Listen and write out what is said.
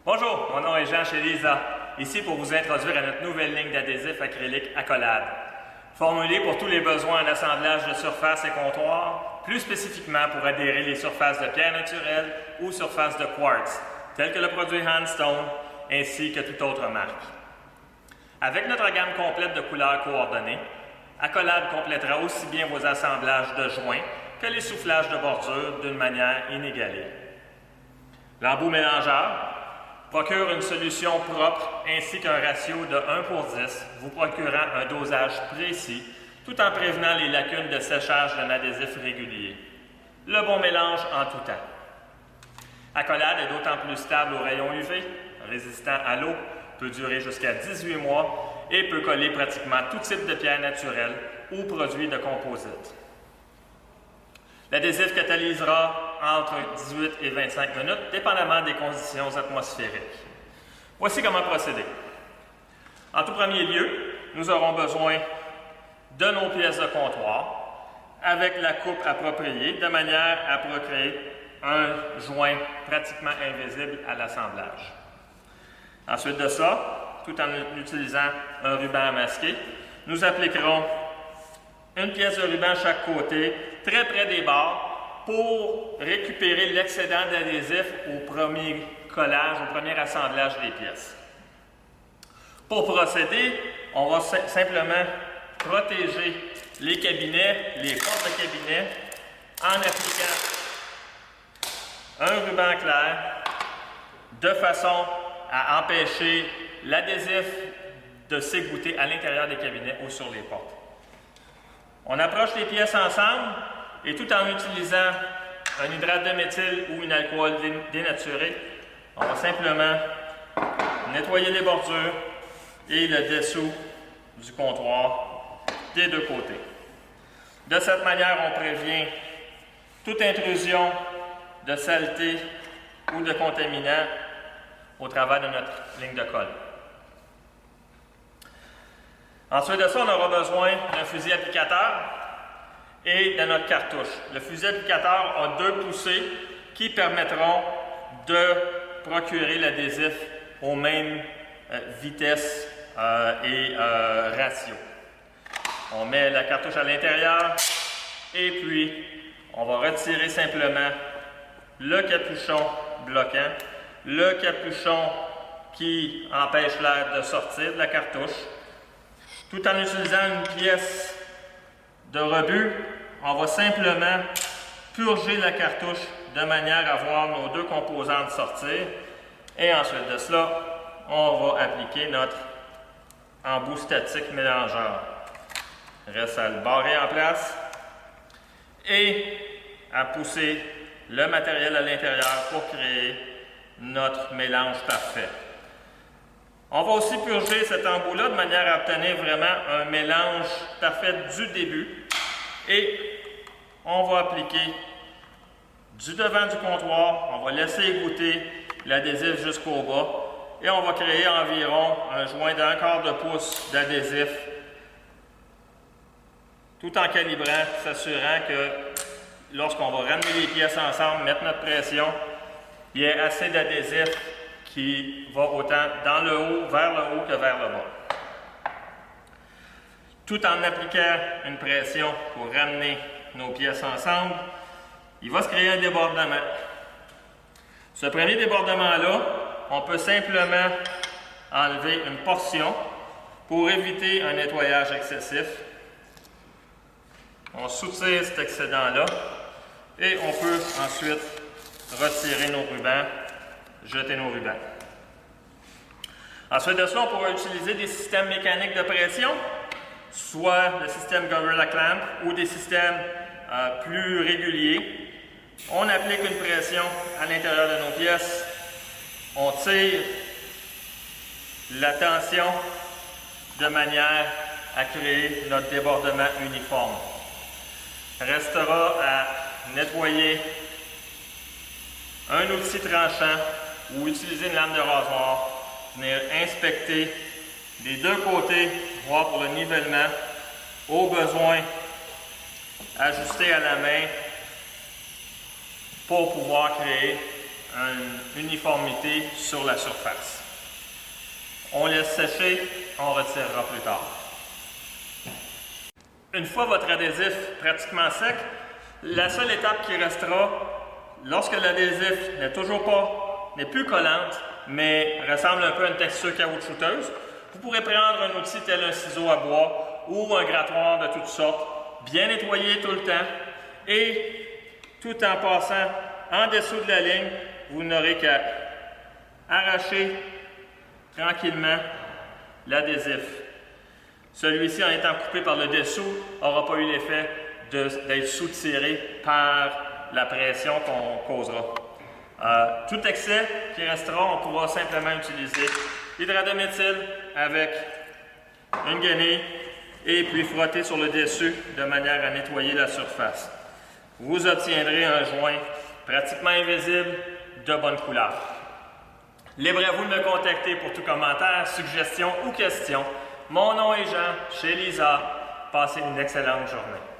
Bonjour, mon nom est Jean chez Lisa, ici pour vous introduire à notre nouvelle ligne d'adhésifs acryliques Accolade. Formulée pour tous les besoins d'assemblage de surfaces et comptoirs, plus spécifiquement pour adhérer les surfaces de pierre naturelle ou surfaces de quartz, telles que le produit Handstone, ainsi que toute autre marque. Avec notre gamme complète de couleurs coordonnées, Accolade complétera aussi bien vos assemblages de joints que les soufflages de bordure d'une manière inégalée. L'embout mélangeur procure une solution propre ainsi qu'un ratio de 1:10, vous procurant un dosage précis tout en prévenant les lacunes de séchage d'un adhésif régulier. Le bon mélange en tout temps. Accolade est d'autant plus stable aux rayons UV, résistant à l'eau, peut durer jusqu'à 18 mois et peut coller pratiquement tout type de pierre naturelle ou produit de composite. L'adhésif catalysera entre 18 et 25 minutes, dépendamment des conditions atmosphériques. Voici comment procéder. En tout premier lieu, nous aurons besoin de nos pièces de comptoir avec la coupe appropriée, de manière à procréer un joint pratiquement invisible à l'assemblage. Ensuite de ça, tout en utilisant un ruban à masquer, nous appliquerons une pièce de ruban à chaque côté, très près des bords, pour récupérer l'excédent d'adhésif au premier collage, au premier assemblage des pièces. Pour procéder, on va simplement protéger les cabinets, les portes de cabinet, en appliquant un ruban clair, de façon à empêcher l'adhésif de s'égoutter à l'intérieur des cabinets ou sur les portes. On approche les pièces ensemble et tout en utilisant un hydrate de méthyle ou une alcool dénaturé, on va simplement nettoyer les bordures et le dessous du comptoir des deux côtés. De cette manière, on prévient toute intrusion de saleté ou de contaminants au travers de notre ligne de colle. Ensuite de ça, on aura besoin d'un fusil applicateur et de notre cartouche. Le fusil applicateur a 2 poussées qui permettront de procurer l'adhésif aux mêmes vitesses et ratio. On met la cartouche à l'intérieur et puis on va retirer simplement le capuchon bloquant, le capuchon qui empêche l'air de sortir de la cartouche. Tout en utilisant une pièce de rebut, on va simplement purger la cartouche de manière à voir nos 2 composantes sortir. Et ensuite de cela, on va appliquer notre embout statique mélangeur. Il reste à le barrer en place et à pousser le matériel à l'intérieur pour créer notre mélange parfait. On va aussi purger cet embout-là de manière à obtenir vraiment un mélange parfait du début. Et on va appliquer du devant du comptoir, on va laisser égoutter l'adhésif jusqu'au bas et on va créer environ un joint d'1/4 de pouce d'adhésif tout en calibrant, s'assurant que lorsqu'on va ramener les pièces ensemble, mettre notre pression, il y ait assez d'adhésif qui va autant dans le haut, vers le haut que vers le bas. Tout en appliquant une pression pour ramener nos pièces ensemble, il va se créer un débordement. Ce premier débordement-là, on peut simplement enlever une portion pour éviter un nettoyage excessif. On soutire cet excédent-là et on peut ensuite retirer nos rubans, jeter nos rubans. Ensuite de cela, on pourra utiliser des systèmes mécaniques de pression, soit le système Gorilla Clamp ou des systèmes plus réguliers. On applique une pression à l'intérieur de nos pièces, on tire la tension de manière à créer notre débordement uniforme. Restera à nettoyer un outil tranchant ou utiliser une lame de rasoir, venir inspecter les 2 côtés, voir pour le nivellement, au besoin, ajuster à la main pour pouvoir créer une uniformité sur la surface. On laisse sécher, on retirera plus tard. Une fois votre adhésif pratiquement sec, la seule étape qui restera, lorsque l'adhésif n'est plus collante, mais ressemble un peu à une texture caoutchouteuse, vous pourrez prendre un outil tel un ciseau à bois ou un grattoir de toutes sortes, bien nettoyer tout le temps, et tout en passant en dessous de la ligne, vous n'aurez qu'à arracher tranquillement l'adhésif. Celui-ci, en étant coupé par le dessous, n'aura pas eu l'effet d'être soutiré par la pression qu'on causera. Tout excès qui restera, on pourra simplement utiliser l'hydradométhyle avec une guenille et puis frotter sur le dessus de manière à nettoyer la surface. Vous obtiendrez un joint pratiquement invisible de bonne couleur. Libre à vous de me contacter pour tout commentaire, suggestion ou question. Mon nom est Jean, chez Lisa. Passez une excellente journée.